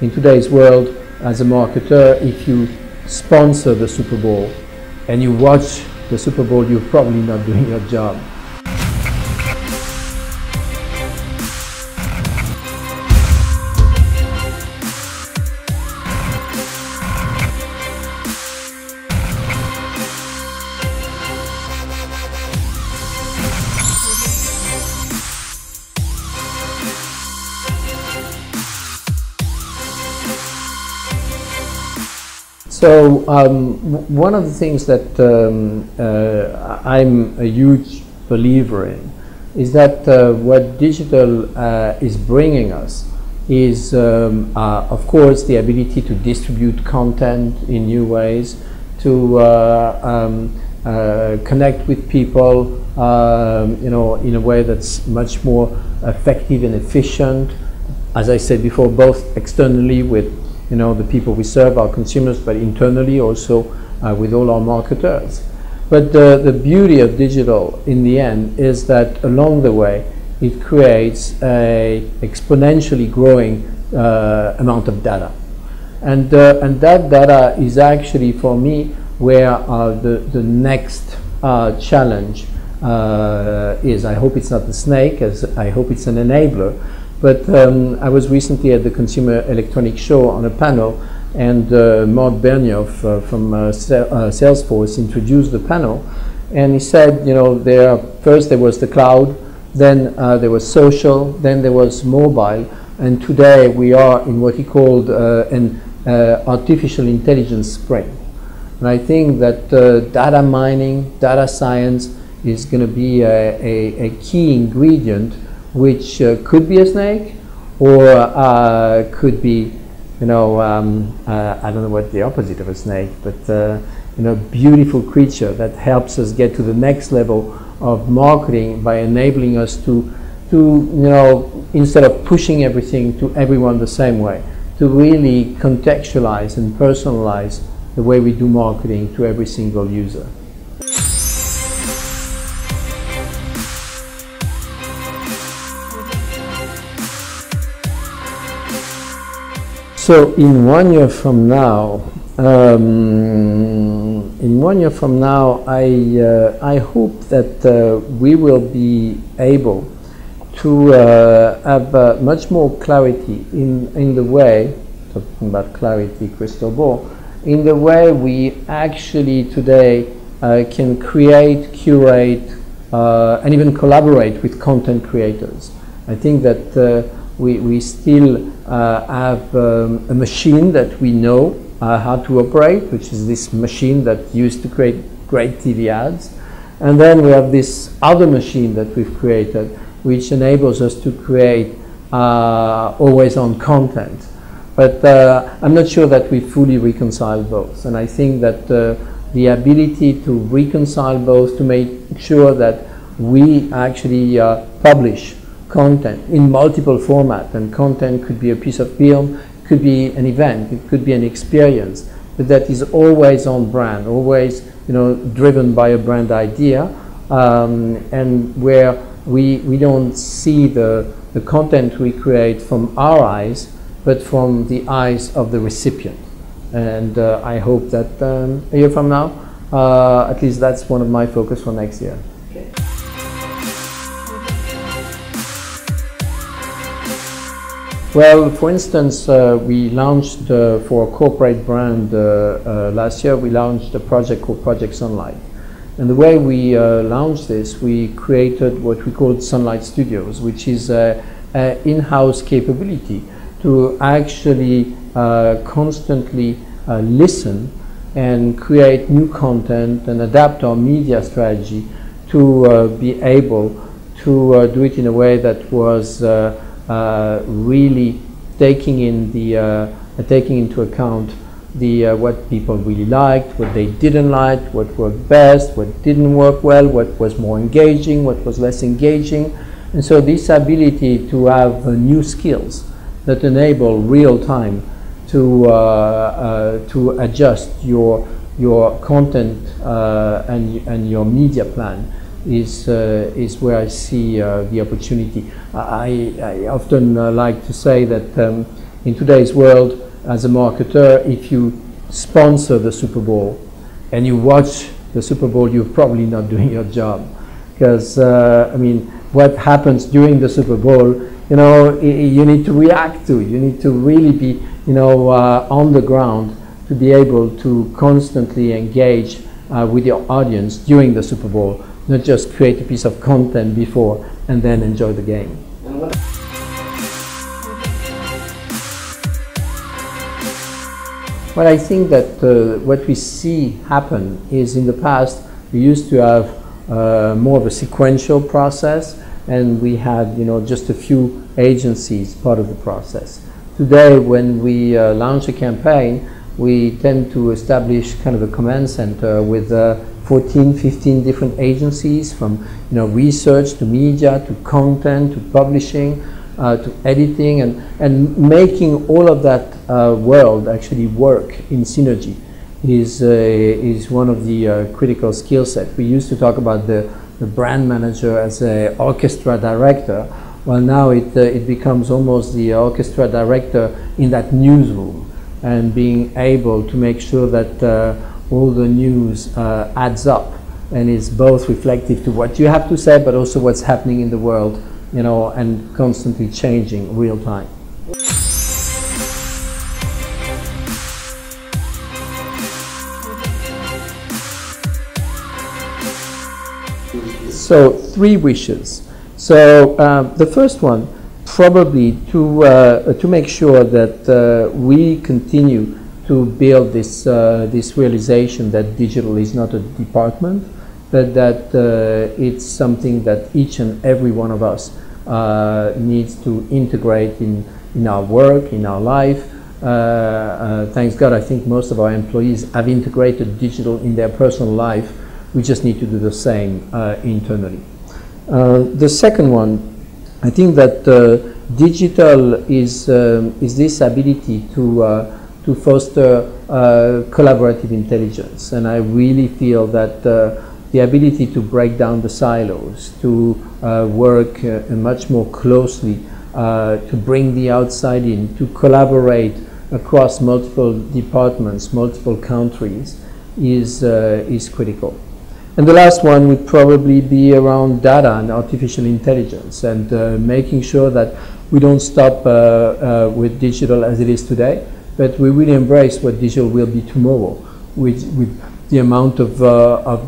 in today's world, as a marketer, if you sponsor the Super Bowl and you watch the Super Bowl, you're probably not doing your job. So one of the things that I'm a huge believer in is that what digital is bringing us is, of course, the ability to distribute content in new ways, to connect with people, you know, in a way that's much more effective and efficient. As I said before, both externally with the people we serve, our consumers, but internally also with all our marketers. But the beauty of digital in the end is that along the way it creates a exponentially growing amount of data. And that data is actually, for me, where the next challenge is. I hope it's not the snake, as I hope it's an enabler. But I was recently at the Consumer Electronics Show on a panel, and Marc Mathieu from Salesforce introduced the panel, and he said, first there was the cloud, then there was social, then there was mobile, and today we are in what he called an artificial intelligence sprint. And I think that data mining, data science is going to be a key ingredient, which could be a snake, or could be, I don't know what the opposite of a snake, but beautiful creature that helps us get to the next level of marketing by enabling us to instead of pushing everything to everyone the same way, to really contextualize and personalize the way we do marketing to every single user. So in 1 year from now, I hope that we will be able to have much more clarity in the way, talking about clarity, crystal ball, in the way we actually today can create, curate, and even collaborate with content creators. I think that we still have a machine that we know how to operate, which is this machine that used to create great TV ads. And then we have this other machine that we've created, which enables us to create always-on content. But I'm not sure that we fully reconcile both. And I think that the ability to reconcile both, to make sure that we actually publish content in multiple formats, and content could be a piece of film, could be an event, it could be an experience, but that is always on brand, always driven by a brand idea, and where we don't see the content we create from our eyes, but from the eyes of the recipient. And I hope that a year from now, at least that's one of my focus for next year. Well, for instance, we launched for a corporate brand last year, we launched a project called Project Sunlight. And the way we launched this, we created what we called Sunlight Studios, which is an in-house capability to actually constantly listen and create new content and adapt our media strategy to be able to do it in a way that was really taking into account what people really liked, what they didn't like, what worked best, what didn't work well, what was more engaging, what was less engaging. And so this ability to have new skills that enable real time to adjust your content and your media plan is where I see the opportunity. I often like to say that in today's world, as a marketer, if you sponsor the Super Bowl and you watch the Super Bowl, you're probably not doing your job. Because, I mean, what happens during the Super Bowl, you know, you need to react to. You need to really be, you know, on the ground to be able to constantly engage with your audience during the Super Bowl, not just create a piece of content before and then enjoy the game. Well, I think that what we see happen is in the past we used to have more of a sequential process, and we had, you know, just a few agencies part of the process. Today, when we launch a campaign, we tend to establish kind of a command center with 14, 15 different agencies, from, you know, research to media to content to publishing to editing, and making all of that world actually work in synergy is one of the critical skill sets. We used to talk about the brand manager as an orchestra director. Well, now it becomes almost the orchestra director in that newsroom, and being able to make sure that all the news adds up and is both reflective to what you have to say, but also what's happening in the world, you know, and constantly changing real time. So 3 wishes. So the first one, probably to make sure that we continue to build this this realization that digital is not a department, but that it's something that each and every one of us needs to integrate in our work, in our life. Thanks God, I think most of our employees have integrated digital in their personal life. We just need to do the same internally. The second one, I think that digital is this ability to foster collaborative intelligence, and I really feel that the ability to break down the silos, to work much more closely, to bring the outside in, to collaborate across multiple departments, multiple countries, is critical. And the last one would probably be around data and artificial intelligence, and making sure that we don't stop with digital as it is today, but we really embrace what digital will be tomorrow, with the amount of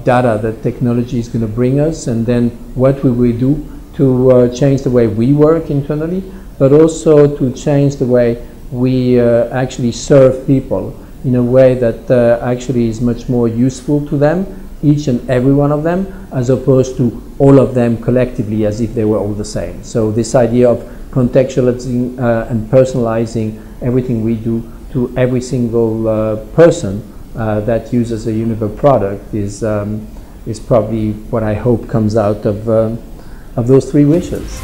data that technology is going to bring us, and then what we will do to change the way we work internally, but also to change the way we actually serve people in a way that actually is much more useful to them, each and every one of them, as opposed to all of them collectively as if they were all the same. So this idea of contextualizing and personalizing everything we do to every single person that uses a Unilever product is probably what I hope comes out of those 3 wishes.